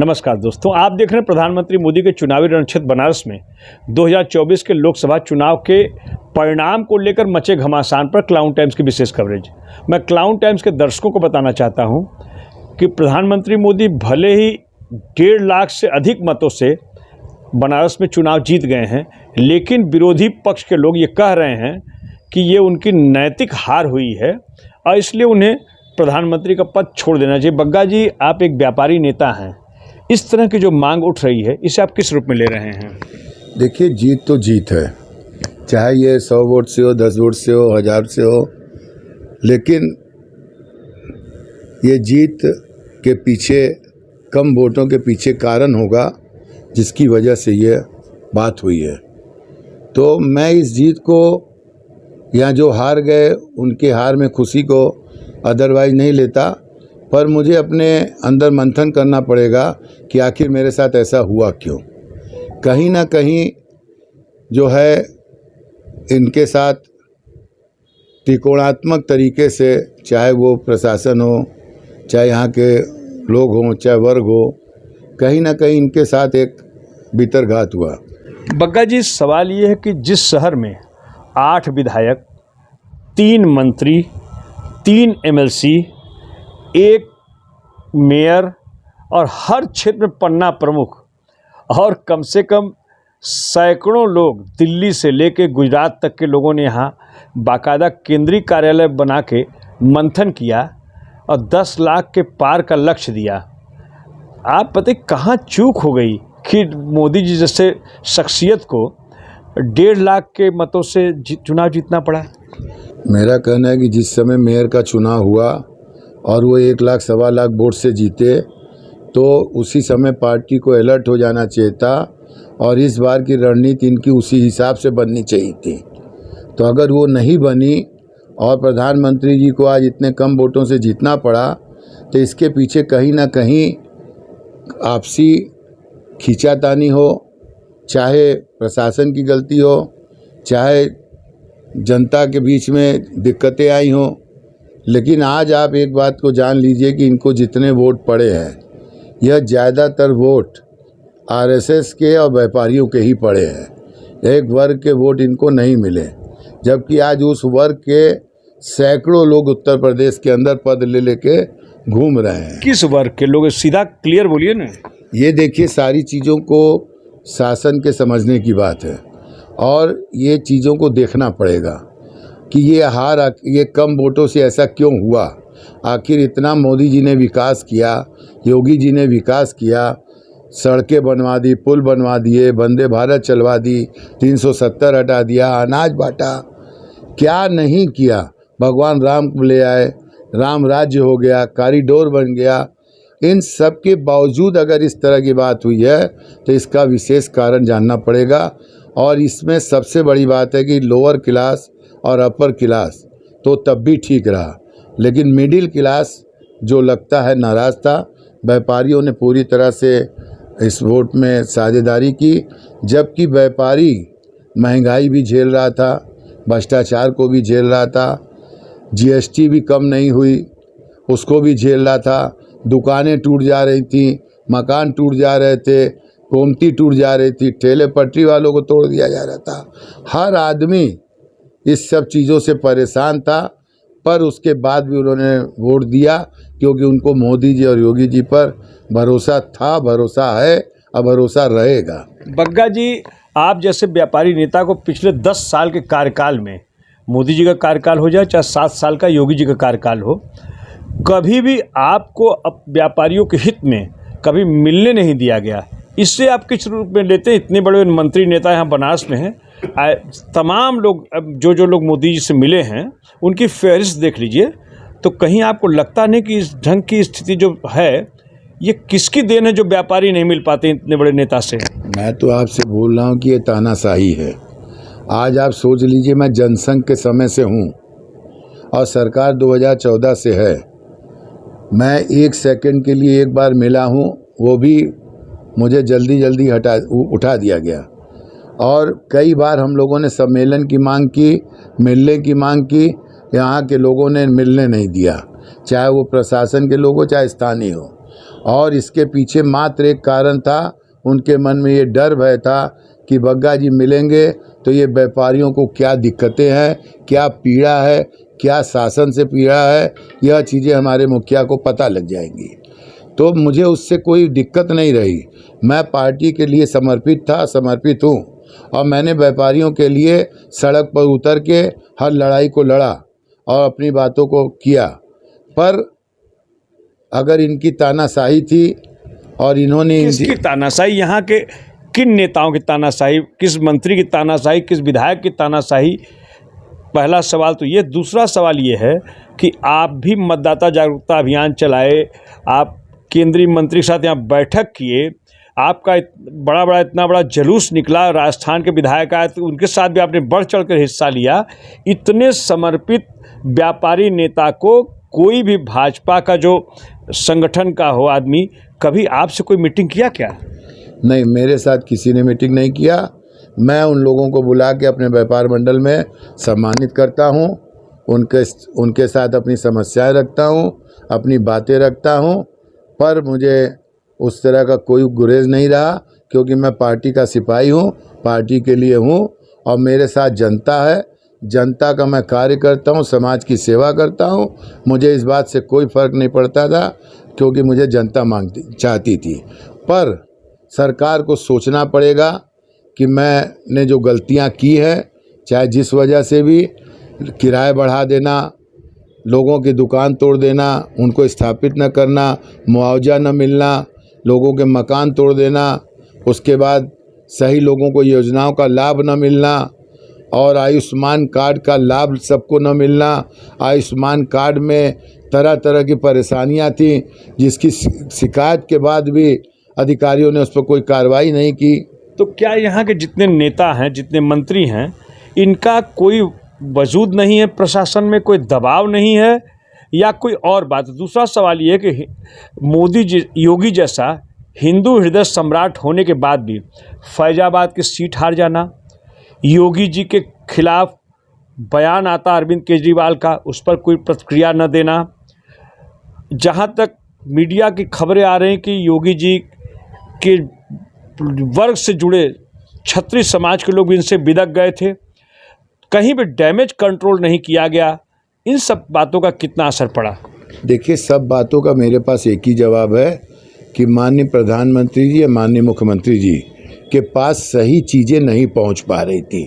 नमस्कार दोस्तों, आप देख रहे हैं प्रधानमंत्री मोदी के चुनावी रणक्षेत्र बनारस में 2024 के लोकसभा चुनाव के परिणाम को लेकर मचे घमासान पर क्लाउन टाइम्स की विशेष कवरेज। मैं क्लाउन टाइम्स के दर्शकों को बताना चाहता हूं कि प्रधानमंत्री मोदी भले ही 1.5 लाख से अधिक मतों से बनारस में चुनाव जीत गए हैं, लेकिन विरोधी पक्ष के लोग ये कह रहे हैं कि ये उनकी नैतिक हार हुई है और इसलिए उन्हें प्रधानमंत्री का पद छोड़ देना चाहिए। बग्गा जी, आप एक व्यापारी नेता हैं, इस तरह की जो मांग उठ रही है इसे आप किस रूप में ले रहे हैं? देखिए, जीत तो जीत है, चाहे ये 100 वोट से हो, 10 वोट से हो, 1000 से हो, लेकिन ये जीत के पीछे, कम वोटों के पीछे कारण होगा जिसकी वजह से ये बात हुई है। तो मैं इस जीत को या जो हार गए उनके हार में खुशी को अदरवाइज नहीं लेता, पर मुझे अपने अंदर मंथन करना पड़ेगा कि आखिर मेरे साथ ऐसा हुआ क्यों। कहीं ना कहीं जो है इनके साथ त्रिकोणात्मक तरीके से, चाहे वो प्रशासन हो, चाहे यहाँ के लोग हों, चाहे वर्ग हो, कहीं ना कहीं इनके साथ एक भीतरघात हुआ। बग्गा जी, सवाल ये है कि जिस शहर में 8 विधायक, 3 मंत्री, 3 MLC, 1 मेयर और हर क्षेत्र में पन्ना प्रमुख और कम से कम सैकड़ों लोग, दिल्ली से लेकर गुजरात तक के लोगों ने यहाँ बाकायदा केंद्रीय कार्यालय बना के मंथन किया और 10 लाख के पार का लक्ष्य दिया। आप पता कहाँ चूक हो गई कि मोदी जी जैसे शख्सियत को 1.5 लाख के मतों से चुनाव जीतना पड़ा? मेरा कहना है कि जिस समय मेयर का चुनाव हुआ और वो 1 लाख, 1.25 लाख वोट से जीते, तो उसी समय पार्टी को अलर्ट हो जाना चाहिए था और इस बार की रणनीति इनकी उसी हिसाब से बननी चाहिए थी। तो अगर वो नहीं बनी और प्रधानमंत्री जी को आज इतने कम वोटों से जीतना पड़ा, तो इसके पीछे कहीं ना कहीं आपसी खींचातानी हो, चाहे प्रशासन की गलती हो, चाहे जनता के बीच में दिक्कतें आई हों, लेकिन आज आप एक बात को जान लीजिए कि इनको जितने वोट पड़े हैं, यह ज़्यादातर वोट RSS के और व्यापारियों के ही पड़े हैं। एक वर्ग के वोट इनको नहीं मिले, जबकि आज उस वर्ग के सैकड़ों लोग उत्तर प्रदेश के अंदर पद ले लेके घूम रहे हैं। किस वर्ग के लोग? सीधा क्लियर बोलिए ना। ये देखिए, सारी चीज़ों को शासन के समझने की बात है और ये चीज़ों को देखना पड़ेगा कि ये हार, ये कम वोटों से ऐसा क्यों हुआ। आखिर इतना मोदी जी ने विकास किया, योगी जी ने विकास किया, सड़कें बनवा दी, पुल बनवा दिए, वंदे भारत चलवा दी, 370 हटा दिया, अनाज बांटा, क्या नहीं किया। भगवान राम को ले आए, राम राज्य हो गया, कॉरिडोर बन गया। इन सब के बावजूद अगर इस तरह की बात हुई है तो इसका विशेष कारण जानना पड़ेगा। और इसमें सबसे बड़ी बात है कि लोअर क्लास और अपर क्लास तो तब भी ठीक रहा, लेकिन मिडिल क्लास जो लगता है नाराज़ था। व्यापारियों ने पूरी तरह से इस वोट में साझेदारी की, जबकि व्यापारी महंगाई भी झेल रहा था, भ्रष्टाचार को भी झेल रहा था, GST भी कम नहीं हुई उसको भी झेल रहा था, दुकानें टूट जा रही थी, मकान टूट जा रहे थे, गोमती टूट जा रही थी, ठेले पटरी वालों को तोड़ दिया जा रहा था। हर आदमी इस सब चीज़ों से परेशान था, पर उसके बाद भी उन्होंने वोट दिया क्योंकि उनको मोदी जी और योगी जी पर भरोसा था, भरोसा है और भरोसा रहेगा। बग्गा जी, आप जैसे व्यापारी नेता को पिछले 10 साल के कार्यकाल में, मोदी जी का कार्यकाल हो जाए चाहे 7 साल का योगी जी का कार्यकाल हो, कभी भी आपको अब व्यापारियों के हित में कभी मिलने नहीं दिया गया। इससे आप किस रूप में लेते हैं? इतने बड़े मंत्री नेता यहाँ बनारस में हैं, तमाम लोग, अब जो लोग मोदी जी से मिले हैं उनकी फहरिस्त देख लीजिए, तो कहीं आपको लगता नहीं कि इस ढंग की स्थिति जो है ये किसकी देन है जो व्यापारी नहीं मिल पाते इतने बड़े नेता से? मैं तो आपसे बोल रहा हूँ कि ये तानाशाही है। आज आप सोच लीजिए, मैं जनसंघ के समय से हूँ और सरकार 2014 से है। मैं 1 सेकंड के लिए एक बार मिला हूँ, वो भी मुझे जल्दी उठा दिया गया। और कई बार हम लोगों ने सम्मेलन की मांग की, मिलने की मांग की, यहाँ के लोगों ने मिलने नहीं दिया, चाहे वो प्रशासन के लोग हो चाहे स्थानीय हो। और इसके पीछे मात्र एक कारण था, उनके मन में ये डर भय था कि बग्गा जी मिलेंगे तो ये व्यापारियों को क्या दिक्कतें हैं, क्या पीड़ा है, क्या शासन से पीड़ा है, यह चीज़ें हमारे मुखिया को पता लग जाएंगी। तो मुझे उससे कोई दिक्कत नहीं रही। मैं पार्टी के लिए समर्पित था, समर्पित हूँ, और मैंने व्यापारियों के लिए सड़क पर उतर के हर लड़ाई को लड़ा और अपनी बातों को किया। पर अगर इनकी तानाशाही थी और इन्होंने किसकी तानाशाही? यहाँ के किन नेताओं की तानाशाही? किस मंत्री की तानाशाही? किस विधायक की तानाशाही? पहला सवाल तो ये। दूसरा सवाल ये है कि आप भी मतदाता जागरूकता अभियान चलाए, आप केंद्रीय मंत्री के साथ यहाँ बैठक किए, आपका इतना बड़ा जुलूस निकला, राजस्थान के विधायक आए तो उनके साथ भी आपने बढ़ चढ़ कर हिस्सा लिया। इतने समर्पित व्यापारी नेता को कोई भी भाजपा का जो संगठन का हो आदमी कभी आपसे कोई मीटिंग किया क्या? नहीं, मेरे साथ किसी ने मीटिंग नहीं किया। मैं उन लोगों को बुला के अपने व्यापार मंडल में सम्मानित करता हूं, उनके साथ अपनी समस्याएं रखता हूं, अपनी बातें रखता हूं, पर मुझे उस तरह का कोई गुरेज नहीं रहा, क्योंकि मैं पार्टी का सिपाही हूं, पार्टी के लिए हूं और मेरे साथ जनता है। जनता का मैं कार्य करता हूं, समाज की सेवा करता हूं। मुझे इस बात से कोई फ़र्क नहीं पड़ता था, क्योंकि मुझे जनता चाहती थी। पर सरकार को सोचना पड़ेगा कि मैंने जो गलतियां की है, चाहे जिस वजह से भी, किराए बढ़ा देना, लोगों की दुकान तोड़ देना, उनको स्थापित न करना, मुआवजा न मिलना, लोगों के मकान तोड़ देना, उसके बाद सही लोगों को योजनाओं का लाभ न मिलना और आयुष्मान कार्ड का लाभ सबको न मिलना। आयुष्मान कार्ड में तरह तरह की परेशानियां थी, जिसकी शिकायत के बाद भी अधिकारियों ने उस पर कोई कार्रवाई नहीं की। तो क्या यहाँ के जितने नेता हैं, जितने मंत्री हैं, इनका कोई वजूद नहीं है, प्रशासन में कोई दबाव नहीं है, या कोई और बात? दूसरा सवाल ये है कि मोदी जी, योगी जैसा हिंदू हृदय सम्राट होने के बाद भी फैजाबाद की सीट हार जाना, योगी जी के खिलाफ बयान आता अरविंद केजरीवाल का, उस पर कोई प्रतिक्रिया न देना, जहाँ तक मीडिया की खबरें आ रही कि योगी जी के वर्ग से जुड़े क्षत्रिय समाज के लोग भी इनसे बिदक गए थे, कहीं भी डैमेज कंट्रोल नहीं किया गया, इन सब बातों का कितना असर पड़ा? देखिए, सब बातों का मेरे पास एक ही जवाब है कि माननीय प्रधानमंत्री जी या माननीय मुख्यमंत्री जी के पास सही चीज़ें नहीं पहुंच पा रही थी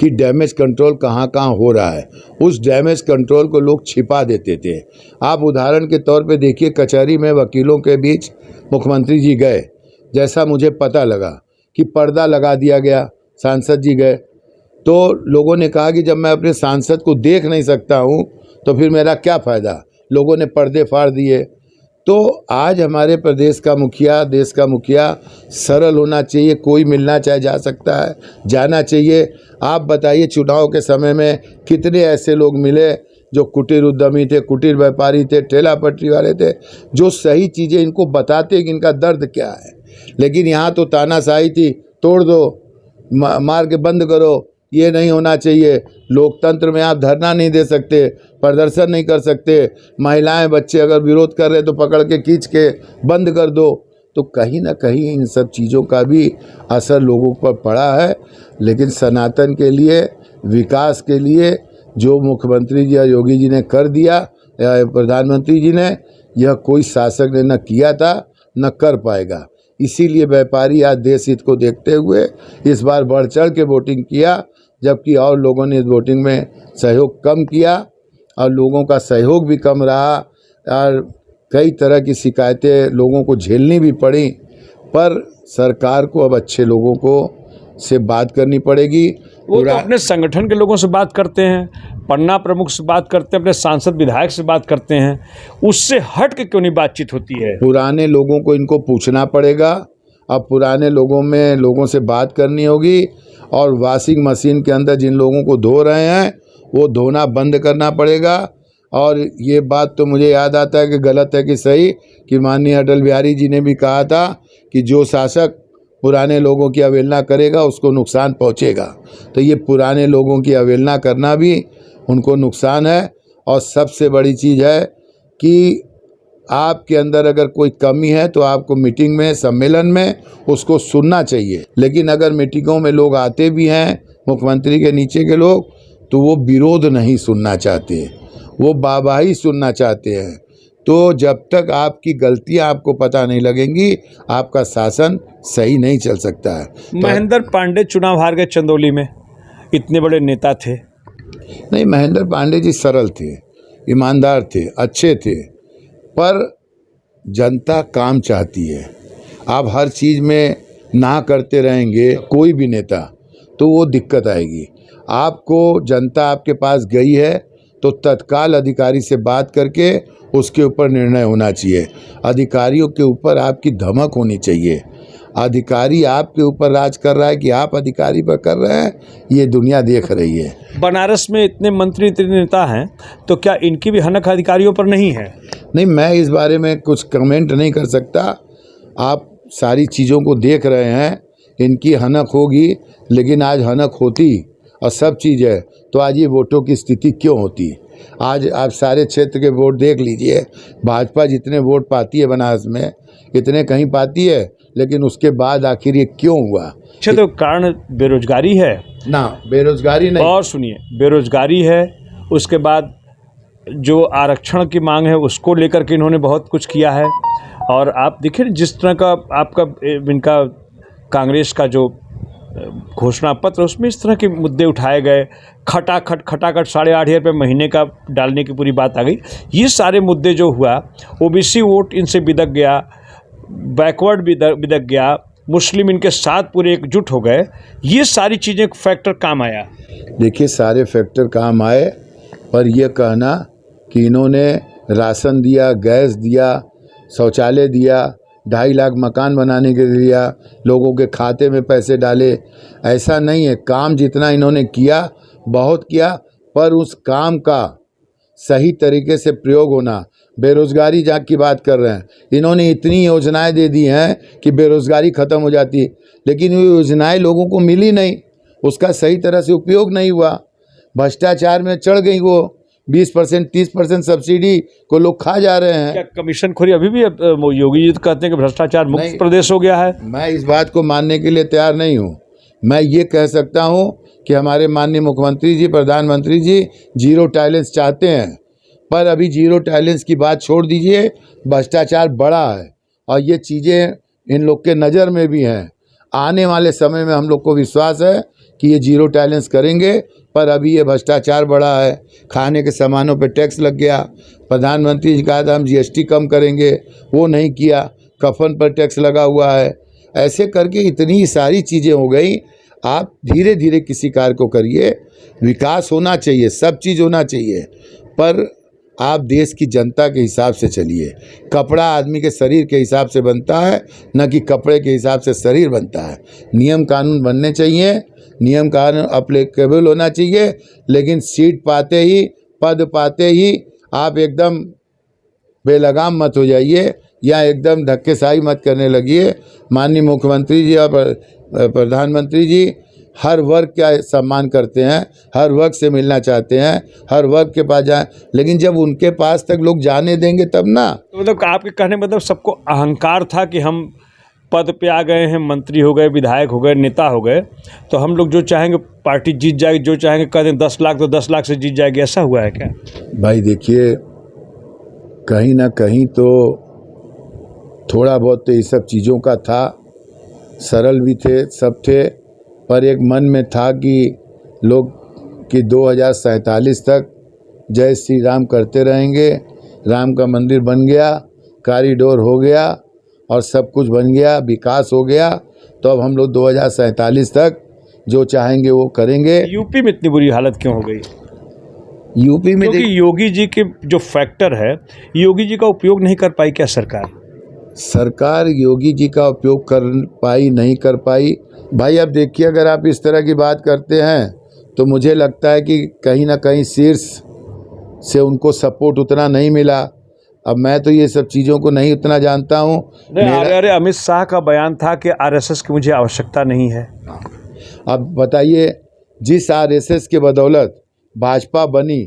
कि डैमेज कंट्रोल कहां कहां हो रहा है। उस डैमेज कंट्रोल को लोग छिपा देते थे। आप उदाहरण के तौर पे देखिए, कचहरी में वकीलों के बीच मुख्यमंत्री जी गए, जैसा मुझे पता लगा कि पर्दा लगा दिया गया, सांसद जी गए, तो लोगों ने कहा कि जब मैं अपने सांसद को देख नहीं सकता हूं तो फिर मेरा क्या फ़ायदा। लोगों ने पर्दे फाड़ दिए। तो आज हमारे प्रदेश का मुखिया, देश का मुखिया सरल होना चाहिए। कोई मिलना चाहे जा सकता है, जाना चाहिए। आप बताइए, चुनाव के समय में कितने ऐसे लोग मिले जो कुटीर उद्यमी थे, कुटीर व्यापारी थे, ठेला पटरी वाले थे, जो सही चीज़ें इनको बताते कि इनका दर्द क्या है। लेकिन यहाँ तो तानाशाही थी, तोड़ दो, मार के बंद करो, ये नहीं होना चाहिए। लोकतंत्र में आप धरना नहीं दे सकते, प्रदर्शन नहीं कर सकते, महिलाएं बच्चे अगर विरोध कर रहे तो पकड़ के खींच के बंद कर दो। तो कहीं ना कहीं इन सब चीज़ों का भी असर लोगों पर पड़ा है। लेकिन सनातन के लिए, विकास के लिए जो मुख्यमंत्री जी या योगी जी ने कर दिया या प्रधानमंत्री जी ने, यह कोई शासक ने न किया था न कर पाएगा। इसीलिए व्यापारी आज देश हित को देखते हुए इस बार बढ़ चढ़ के वोटिंग किया, जबकि और लोगों ने इस वोटिंग में सहयोग कम किया और लोगों का सहयोग भी कम रहा और कई तरह की शिकायतें लोगों को झेलनी भी पड़ी। पर सरकार को अब अच्छे लोगों को से बात करनी पड़ेगी। वो तो अपने संगठन के लोगों से बात करते हैं, पन्ना प्रमुख से बात करते हैं, अपने सांसद विधायक से बात करते हैं, उससे हट के क्यों नहीं बातचीत होती है? पुराने लोगों को इनको पूछना पड़ेगा। अब पुराने लोगों से बात करनी होगी और वॉशिंग मशीन के अंदर जिन लोगों को धो रहे हैं वो धोना बंद करना पड़ेगा। और ये बात तो मुझे याद आता है कि गलत है कि सही, कि माननीय अटल बिहारी जी ने भी कहा था कि जो शासक पुराने लोगों की अवहेलना करेगा उसको नुकसान पहुंचेगा। तो ये पुराने लोगों की अवहेलना करना भी उनको नुकसान है। और सबसे बड़ी चीज़ है कि आपके अंदर अगर कोई कमी है तो आपको मीटिंग में, सम्मेलन में उसको सुनना चाहिए। लेकिन अगर मीटिंगों में लोग आते भी हैं, मुख्यमंत्री के नीचे के लोग, तो वो विरोध नहीं सुनना चाहते, वो वाहवाही सुनना चाहते हैं। तो जब तक आपकी गलतियां आपको पता नहीं लगेंगी, आपका शासन सही नहीं चल सकता है। महेंद्र पांडे चुनाव हार गए चंदौली में, इतने बड़े नेता थे। नहीं, महेंद्र पांडे जी सरल थे, ईमानदार थे, अच्छे थे, पर जनता काम चाहती है। आप हर चीज़ में ना करते रहेंगे कोई भी नेता, तो वो दिक्कत आएगी। आपको जनता आपके पास गई है तो तत्काल अधिकारी से बात करके उसके ऊपर निर्णय होना चाहिए। अधिकारियों के ऊपर आपकी धमक होनी चाहिए। अधिकारी आपके ऊपर राज कर रहा है कि आप अधिकारी पर कर रहे हैं, ये दुनिया देख रही है। बनारस में इतने मंत्री, इतने नेता हैं, तो क्या इनकी भी हनक अधिकारियों पर नहीं है? नहीं, मैं इस बारे में कुछ कमेंट नहीं कर सकता। आप सारी चीज़ों को देख रहे हैं, इनकी हनक होगी, लेकिन आज हनक होती और सब चीज़ है तो आज ये वोटों की स्थिति क्यों होती? आज आप सारे क्षेत्र के वोट देख लीजिए, भाजपा जितने वोट पाती है बनारस में, इतने कहीं पाती है, लेकिन उसके बाद आखिर ये क्यों हुआ? अच्छा, तो कारण बेरोजगारी है ना? बेरोजगारी नहीं। और सुनिए, बेरोजगारी है, उसके बाद जो आरक्षण की मांग है उसको लेकर के इन्होंने बहुत कुछ किया है। और आप देखिए जिस तरह का आपका इनका कांग्रेस का जो घोषणा पत्र, उसमें इस तरह के मुद्दे उठाए गए। खटाखट 8,500 रुपये महीने का डालने की पूरी बात आ गई। ये सारे मुद्दे जो हुआ, ओबीसी वोट इनसे बिदक गया, बैकवर्ड बिदक गया, मुस्लिम इनके साथ पूरे एकजुट हो गए। ये सारी चीज़ें फैक्टर काम आया। देखिए, सारे फैक्टर काम आए, पर यह कहना कि इन्होंने राशन दिया, गैस दिया, शौचालय दिया, 2.5 लाख मकान बनाने के लिए दिया, लोगों के खाते में पैसे डाले, ऐसा नहीं है। काम जितना इन्होंने किया, बहुत किया, पर उस काम का सही तरीके से प्रयोग होना। बेरोज़गारी जहाँ की बात कर रहे हैं, इन्होंने इतनी योजनाएं दे दी हैं कि बेरोज़गारी ख़त्म हो जाती है, लेकिन वो योजनाएं लोगों को मिली नहीं, उसका सही तरह से उपयोग नहीं हुआ। भ्रष्टाचार में चढ़ गई वो, 20% 30% सब्सिडी को लोग खा जा रहे हैं। क्या कमीशन खोरी अभी भी योगी जी तो कहते हैं कि भ्रष्टाचार मुक्त प्रदेश हो गया है? मैं इस बात को मानने के लिए तैयार नहीं हूँ। मैं ये कह सकता हूँ कि हमारे माननीय मुख्यमंत्री जी, प्रधानमंत्री जी जीरो टॉलरेंस चाहते हैं, पर अभी जीरो टॉलरेंस की बात छोड़ दीजिए, भ्रष्टाचार बड़ा है और ये चीज़ें इन लोग के नज़र में भी हैं। आने वाले समय में हम लोग को विश्वास है कि ये जीरो टॉलरेंस करेंगे, पर अभी ये भ्रष्टाचार बड़ा है। खाने के सामानों पे टैक्स लग गया, प्रधानमंत्री जी कहा था हम जीएसटी कम करेंगे, वो नहीं किया, कफन पर टैक्स लगा हुआ है। ऐसे करके इतनी सारी चीज़ें हो गई। आप धीरे धीरे किसी कार्य को करिए, विकास होना चाहिए, सब चीज़ होना चाहिए, पर आप देश की जनता के हिसाब से चलिए। कपड़ा आदमी के शरीर के हिसाब से बनता है, न कि कपड़े के हिसाब से शरीर बनता है। नियम कानून बनने चाहिए, नियम कानून अप्लीकेबल होना चाहिए, लेकिन सीट पाते ही, पद पाते ही आप एकदम बेलगाम मत हो जाइए या एकदम धक्केशाही मत करने लगिए। माननीय मुख्यमंत्री जी और प्रधानमंत्री जी हर वर्ग का सम्मान करते हैं, हर वर्ग से मिलना चाहते हैं, हर वर्ग के पास जाएं, लेकिन जब उनके पास तक लोग जाने देंगे तब ना। तो मतलब आपके कहने मतलब सबको अहंकार था कि हम पद पे आ गए हैं, मंत्री हो गए, विधायक हो गए, नेता हो गए, तो हम लोग जो चाहेंगे पार्टी जीत जाएगी, जो चाहेंगे कह दें 10 लाख तो 10 लाख से जीत जाएगी, ऐसा हुआ है क्या? भाई देखिए, कहीं ना कहीं तो थोड़ा बहुत तो ये सब चीज़ों का था, सरल भी थे, सब थे, पर एक मन में था कि लोग कि 2047 तक जय श्री राम करते रहेंगे। राम का मंदिर बन गया, कॉरिडोर हो गया और सब कुछ बन गया, विकास हो गया, तो अब हम लोग 2047 तक जो चाहेंगे वो करेंगे। यूपी में इतनी बुरी हालत क्यों हो गई? यूपी में क्योंकि योगी जी के जो फैक्टर है, योगी जी का उपयोग नहीं कर पाई क्या सरकार योगी जी का उपयोग कर पाई, नहीं कर पाई? भाई अब देखिए, अगर आप इस तरह की बात करते हैं तो मुझे लगता है कि कहीं ना कहीं शीर्ष से उनको सपोर्ट उतना नहीं मिला। अब मैं तो ये सब चीज़ों को नहीं उतना जानता हूँ। अरे अमित शाह का बयान था कि आरएसएस की मुझे आवश्यकता नहीं है। अब बताइए, जिस आरएसएस के बदौलत भाजपा बनी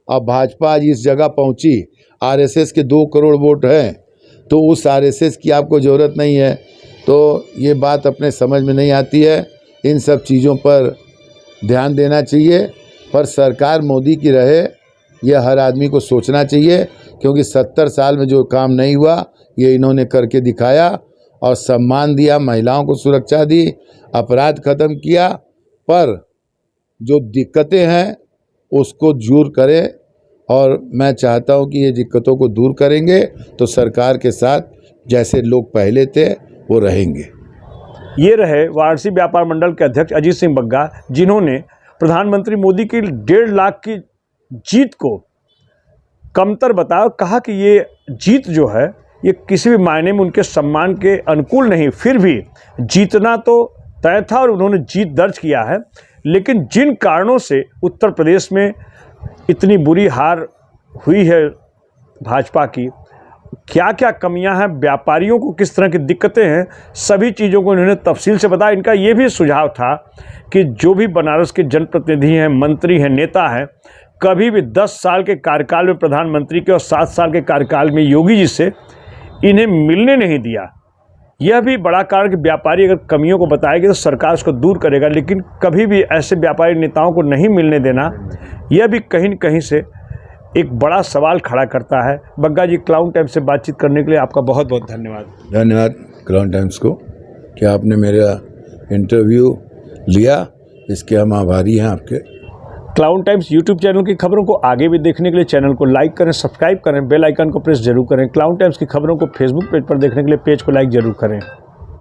अब भाजपा आज इस जगह पहुंची, आरएसएस के 2 करोड़ वोट हैं, तो उस आरएसएस की आपको ज़रूरत नहीं है। तो ये बात अपने समझ में नहीं आती है। इन सब चीज़ों पर ध्यान देना चाहिए, पर सरकार मोदी की रहे, यह हर आदमी को सोचना चाहिए, क्योंकि 70 साल में जो काम नहीं हुआ ये इन्होंने करके दिखाया। और सम्मान दिया, महिलाओं को सुरक्षा दी, अपराध ख़त्म किया, पर जो दिक्कतें हैं उसको दूर करें। और मैं चाहता हूं कि ये दिक्कतों को दूर करेंगे तो सरकार के साथ जैसे लोग पहले थे वो रहेंगे। ये रहे वाराणसी व्यापार मंडल के अध्यक्ष अजीत सिंह बग्गा, जिन्होंने प्रधानमंत्री मोदी की 1.5 लाख की जीत को कमतर बताया और कहा कि ये जीत जो है ये किसी भी मायने में उनके सम्मान के अनुकूल नहीं, फिर भी जीतना तो तय था और उन्होंने जीत दर्ज किया है। लेकिन जिन कारणों से उत्तर प्रदेश में इतनी बुरी हार हुई है भाजपा की, क्या क्या कमियां हैं, व्यापारियों को किस तरह की दिक्कतें हैं, सभी चीज़ों को इन्होंने तफसील से बताया। इनका ये भी सुझाव था कि जो भी बनारस के जनप्रतिनिधि हैं, मंत्री हैं, नेता हैं, कभी भी 10 साल के कार्यकाल में प्रधानमंत्री के और 7 साल के कार्यकाल में योगी जी से इन्हें मिलने नहीं दिया। यह भी बड़ा कारण कि व्यापारी अगर कमियों को बताएगी तो सरकार उसको दूर करेगा, लेकिन कभी भी ऐसे व्यापारी नेताओं को नहीं मिलने देना, यह भी कहीं न कहीं से एक बड़ा सवाल खड़ा करता है। बग्गा जी, क्लाउन टाइम्स से बातचीत करने के लिए आपका बहुत बहुत धन्यवाद। धन्यवाद क्राउन टाइम्स को कि आपने मेरा इंटरव्यू लिया, इसके हम आभारी हैं आपके। क्लाउन टाइम्स यूट्यूब चैनल की खबरों को आगे भी देखने के लिए चैनल को लाइक करें, सब्सक्राइब करें, बेल आइकन को प्रेस जरूर करें। क्लाउन टाइम्स की खबरों को फेसबुक पेज पर देखने के लिए पेज को लाइक जरूर करें।